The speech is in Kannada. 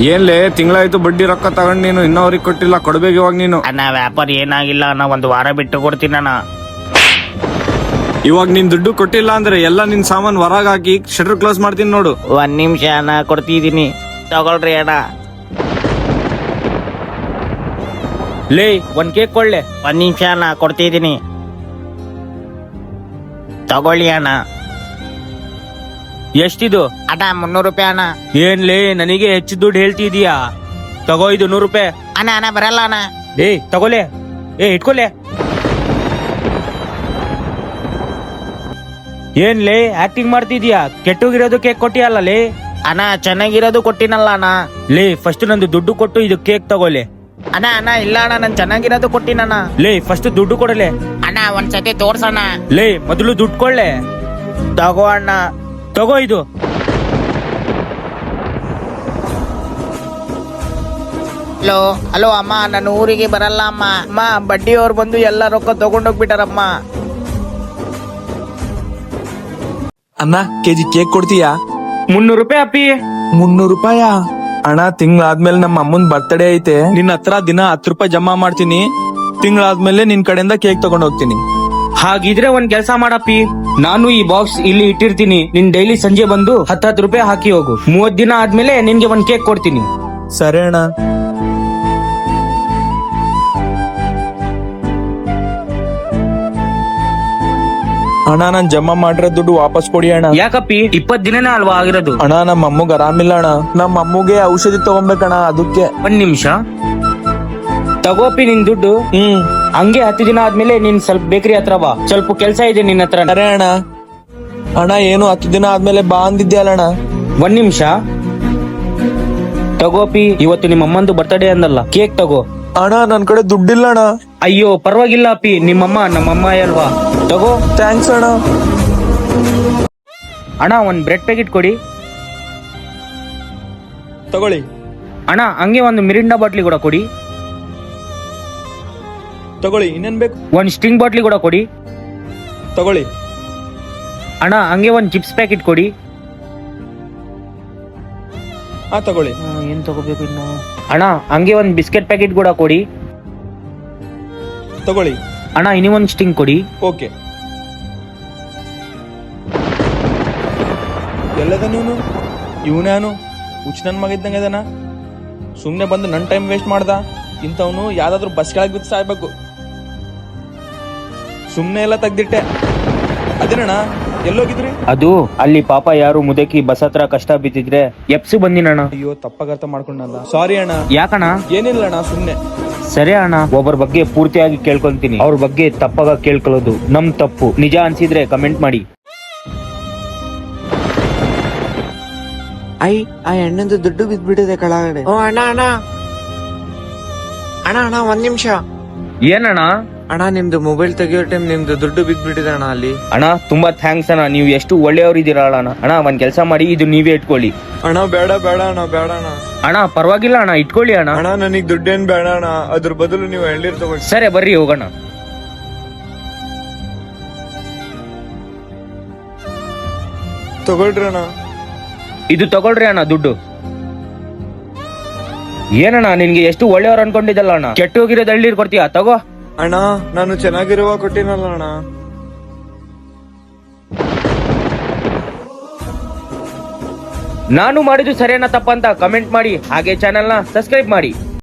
ಏನ್ಲೇ ತಿಂಗಳಾಯ್ತು ಬಡ್ಡಿ ರೊಕ್ಕ ತಗೊಂಡ್ ನೀನು ಇನ್ನೂ ಅವ್ರಿಗೆ ಕೊಟ್ಟಿಲ್ಲ, ಕೊಡ್ಬೇಕು ಇವಾಗ ನೀನು. ಅಣ್ಣ ವ್ಯಾಪಾರ ಏನಾಗಿಲ್ಲ ಅಣ್ಣ, ಒಂದು ವಾರ ಬಿಟ್ಟು ಕೊಡ್ತೀನಿ ಅಣ್ಣ. ಇವಾಗ ನೀನ್ ದುಡ್ಡು ಕೊಟ್ಟಿಲ್ಲ ಅಂದ್ರೆ ಎಲ್ಲ ನಿನ್ ಸಾಮಾನ್ ಹೊರಗ್ ಹಾಕಿ ಶಟರ್ ಕ್ಲೋಸ್ ಮಾಡ್ತೀನಿ ನೋಡು. 1 ನಿಮಿಷ ಅಣ್ಣ, ಕೊಡ್ತಿದ್ದೀನಿ, ತಗೊಳ್ರಿ ಅಣ್ಣ. ಲೇ 1 ಕೇಕ್ ಕೊಳ್ಳೆ. 1 ನಿಮಿಷ ಅಣ್ಣ, ಕೊಡ್ತಿದ್ದೀನಿ, ತಗೊಳ್ಳಿ ಅಣ್ಣ. ಎಷ್ಟಿದು ಅಣ್ಣ? 300 ರೂಪಾಯಿ ಅಣ್ಣ. ಏನ್ಲೇ ನನಗೆ ಹೆಚ್ಚು ದುಡ್ಡು ಹೇಳ್ತಿದೀಯಾ? ತಗೋ, ಇದು 100 ರೂಪಾಯಿ. ಅಣ್ಣ ಬರಲ್ಲ ಅಣ್ಣ. ತಗೋಲೆ, ಇಟ್ಕೊಲೆ. ಏನ್ಲೇ ಆಕ್ಟಿಂಗ್ ಮಾಡ್ತಿದ್ಯಾ? ಕೆಟ್ಟೋಗಿರೋದು ಕೇಕ್ ಕೊಟ್ಟಿಯಲ್ಲ ಲೇ. ಅಣ್ಣ ಚೆನ್ನಾಗಿರೋದು ಕೊಟ್ಟಿನಲ್ಲ ಅಣ್ಣ. ಲೇ ಫಸ್ಟ್ ನಂದು ದುಡ್ಡು ಕೊಟ್ಟು ಇದು ಕೇಕ್ ತಗೋಲೆ. ಅಣ್ಣ ಇಲ್ಲ ಅಣ್ಣ, ನಾನು ಚೆನ್ನಾಗಿರೋದು ಕೊಟ್ಟಿನಣ್ಣ. ಲೇ ಫಸ್ಟ್ ದುಡ್ಡು ಕೊಡಲೆ. ಅಣ್ಣ ಒಂದ್ಸತಿ ತೋರ್ಸಣ್ಣ. ಲೇ ಮೊದಲು ದುಡ್ಡು ಕೊಳ್ಳೆ. ತಗೋ ಅಣ್ಣ, ತಗೋ ಇದು. ಹಲೋ ಅಮ್ಮ, ನಾನು ಊರಿಗೆ ಬರಲ್ಲ ಅಮ್ಮ. ಬಡ್ಡಿಯವ್ರು ಬಂದು ಎಲ್ಲ ರೊಕ್ಕ ತಗೊಂಡೋಗ್ಬಿಟ್ಟಾರಮ್ಮ. ಅಣ್ಣ ಕೆಜಿ ಕೇಕ್ ಕೊಡ್ತೀಯಾ? 300 ರೂಪಾಯಿ ಅಪ್ಪಿ. 300 ರೂಪಾಯ? ಅಣ್ಣ ತಿಂಗಳಾದ್ಮೇಲೆ ನಮ್ಮ ಅಮ್ಮನ್ ಬರ್ತಡೇ ಐತೆ, ನಿನ್ನ ಹತ್ರ ದಿನ 10 ರೂಪಾಯಿ ಜಮಾ ಮಾಡ್ತೀನಿ. ತಿಂಗಳಾದ್ಮೇಲೆ ನಿನ್ ಕಡೆಯಿಂದ ಕೇಕ್ ತಗೊಂಡ್ ಹೋಗ್ತೀನಿ. ಹಾಗಿದ್ರೆ ಒಂದ್ ಕೆಲ್ಸ ಮಾಡಪ್ಪಿ, ನಾನು ಈ ಬಾಕ್ಸ್ ಇಲ್ಲಿ ಇಟ್ಟಿರ್ತೀನಿ. ನಿನ್ ಡೈಲಿ ಸಂಜೆ ಬಂದು 10 ರೂಪಾಯಿ ಹಾಕಿ ಹೋಗು. 30 ದಿನ ಆದ್ಮೇಲೆ ನಿನ್ಗೆ ಒಂದ್ ಕೇಕ್ ಕೊಡ್ತೀನಿ. ಸರಿ ಅಣ್ಣ. ಅಣ್ಣ ನಾನ್ ಜಮಾ ಮಾಡಿರೋ ದುಡ್ಡು ವಾಪಸ್ ಕೊಡಿ ಅಣ್ಣ. ಯಾಕಪ್ಪಿ? 20 ದಿನನೇ ಅಲ್ವಾ ಆಗಿರೋದು? ಅಣ್ಣ ನಮ್ಮ ಅಮ್ಮಗ್ ಆರಾಮಿಲ್ಲ ಅಣ್ಣ, ನಮ್ಮ ಅಮ್ಮಗೆ ಔಷಧಿ ತಗೊಂಬೇಕಣ್ಣ, ಅದಕ್ಕೆ. 1 ನಿಮಿಷ ತಗೋಪಿ ನಿನ್ ದುಡ್ಡು. ಹಂಗೆ 10 ದಿನ ಆದ್ಮೇಲೆ ನೀನ್ ಸ್ವಲ್ಪ ಬೇಕರಿ ಹತ್ರ ಬಾ, ಸ್ವಲ್ಪ ಕೆಲ್ಸ ಇದೆ ನಿನ್ನ ಹತ್ರ. ಸರಿ ಅಣ್ಣ. ಅಣ್ಣ ಏನು 10 ದಿನ ಆದ್ಮೇಲೆ ಬಾ ಅಂದಿದ್ಯಲ್ಲ ಅಣ್ಣ. 1 ನಿಮಿಷ ತಗೋಪಿ, ಇವತ್ತು ನಿಮ್ಮ ಅಮ್ಮಂದು ಬರ್ತಡೇ ಅಂದಲ್ಲ, ಕೇಕ್ ತಗೋ. ಅಣ್ಣ ನನ್ ಕಡೆ ದುಡ್ಡಿಲ್ಲ ಅಣ್ಣ. ಅಯ್ಯೋ ಪರವಾಗಿಲ್ಲ ಅಪ್ಪಿ, ನಮ್ಮಮ್ಮ ಅಲ್ವಾ, ತಗೋ. ಥ್ಯಾಂಕ್ಸ್ ಅಣ್ಣ. ಅಣ್ಣ ಒಂದ್ ಬ್ರೆಡ್ ಪ್ಯಾಕೆಟ್ ಕೊಡಿ. ತಗೊಳ್ಳಿ ಅಣ್ಣ ಹಂಗೆ ಒಂದು ಮಿರಿಂಡಾ ಬಾಟ್ಲಿ ಕೂಡ ಕೊಡಿ. ತಗೊಳ್ಳಿ, ಇನ್ನೇನ್ ಬೇಕು? ಒಂದ್ ಸ್ಟಿಂಗ್ ಬಾಟ್ಲಿ ಕೂಡ ಕೊಡಿ. ತಗೊಳ್ಳಿ ಅಣ್ಣ ಹಂಗೆ ಒಂದ್ ಚಿಪ್ಸ್ ಪ್ಯಾಕೆಟ್ ಕೊಡಿ. ತಗೊಳ್ಳಿ. ಏನ್ ತಗೋಬೇಕು ಇನ್ನು? ಅಣ್ಣ ಹಂಗೆ ಒಂದ್ ಬಿಸ್ಕೆಟ್ ಪ್ಯಾಕೆಟ್ ಕೂಡ ಕೊಡಿ. ತಗೊಳ್ಳಿ ಅಣ್ಣ ಇನ್ನೂ ಒಂದ್ ಸ್ಟಿಂಗ್ ಕೊಡಿ. ಓಕೆ. ಎಲ್ಲದ ಇವನೇನು ಹುಚ್ಚ ನನ್ ಮಗ ಇದ್ದಂಗೆ ಅದನ, ಸುಮ್ನೆ ಬಂದು ನನ್ ಟೈಮ್ ವೇಸ್ಟ್ ಮಾಡ್ದ. ಇಂಥವನು ಯಾವ್ದಾದ್ರು ಬಸ್ ಕೆಳಗೆ ಬಿದ್ದು ಸಾಯ್ಬೇಕು. ಸುಮ್ನೆ ಎಲ್ಲ ತೆಗ್ದಿಟ್ಟೆ. ಅದೇನಣ್ಣ ಎಲ್ಲೋಗಿದ್ರಿ? ಅದು ಅಲ್ಲಿ ಪಾಪ ಯಾರು ಮುದಕಿ ಬಸ್ ಹತ್ರ ಕಷ್ಟ ಬಿದ್ದಿದ್ರೆ ಎಪ್ಸಿ ಬಂದಿನಣ್ಣ. ಅಯ್ಯೋ ತಪ್ಪಾಗ ಅರ್ಥ ಮಾಡ್ಕೊಂಡಲ್ಲ, ಸಾರಿ ಅಣ್ಣ. ಯಾಕಣ್ಣ? ಏನಿಲ್ಲ ಅಣ್ಣ, ಸುಮ್ನೆ. ಸರಿ ಅಣ್ಣ, ಒಬ್ಬರ ಬಗ್ಗೆ ಪೂರ್ತಿಯಾಗಿ ಕೇಳ್ಕೊಂತೀನಿ, ಅವ್ರ ಬಗ್ಗೆ ತಪ್ಪಾಗ ಕೇಳ್ಕೊಳ್ಳೋದು ನಮ್ ತಪ್ಪು. ನಿಜ ಅನ್ಸಿದ್ರೆ ಕಮೆಂಟ್ ಮಾಡಿ. ಆ ಅಣ್ಣಂದು ದುಡ್ಡು ಬಿದ್ದ್ಬಿಟ್ಟಿದೆ ಕೆಳಗಡೆ. ಓ ಅಣ್ಣ ಅಣ್ಣ ಅಣ್ಣ ಅಣ್ಣ 1 ನಿಮಿಷ. ಏನಣ್ಣ? ಅಣ್ಣ ನಿಮ್ದು ಮೊಬೈಲ್ ತೆಗಿಯೋ ಟೈಮ್ ನಿಮ್ದು ದುಡ್ಡು ಬಿದ್ದ್ಬಿಟ್ಟಿದೆ ಅಣ್ಣ ಅಲ್ಲಿ. ಅಣ್ಣ ತುಂಬಾ ಥ್ಯಾಂಕ್ಸ್ ಅಣ್ಣ, ನೀವು ಎಷ್ಟು ಒಳ್ಳೆಯವ್ರಿದ್ದೀರಾ ಅಣ್ಣ. ಅಣ್ಣ ಒಂದ್ ಕೆಲಸ ಮಾಡಿ, ಇದು ನೀವೇ ಇಟ್ಕೊಳ್ಳಿ. ಅಣ್ಣ ಬೇಡ ಅಣ್ಣ, ಬೇಡ ಅಣ್ಣ. ಅಣ್ಣ ಪರವಾಗಿಲ್ಲ ಅಣ್ಣ, ಇಟ್ಕೊಳ್ಳಿ ಅಣ್ಣ. ಅಣ್ಣ ನನಗ್ ದುಡ್ಡೇನ್ ಬೇಡ ಅಣ್ಣ, ಅದ್ರ ಬದಲು ನೀವು ಎಳ್ನೀರ್ ತಗೊಳ್ಳಿ. ಸರಿ ಬರ್ರಿ ಹೋಗೋಣ. ತಗೊಳ್ರಿ ಅಣ್ಣ. ಇದು ತಗೊಳ್ರಿ ಅಣ್ಣ ದುಡ್ಡು. ಏನಣ್ಣ ನಿನ್ಗೆ ಎಷ್ಟು ಒಳ್ಳೆಯವ್ರು ಅನ್ಕೊಂಡಿದ್ದಲ್ಲ ಅಣ್ಣ, ಕೆಟ್ಟು ಹೋಗಿರೋದು ಎಳ್ನೀರ್ ಕೊಡ್ತೀಯಾ? ತಗೋ. ಅಣ್ಣ ನಾನು ಚೆನ್ನಾಗಿರುವ ಕೊಟ್ಟಿನಲ್ಲ ಅಣ್ಣ. ನಾನು ಮಾಡಿದ್ದು ಸರಿನಾ ತಪ್ಪಂತ ಕಮೆಂಟ್ ಮಾಡಿ, ಹಾಗೆ ಚಾನೆಲ್ನ ಸಬ್ಸ್ಕ್ರೈಬ್ ಮಾಡಿ.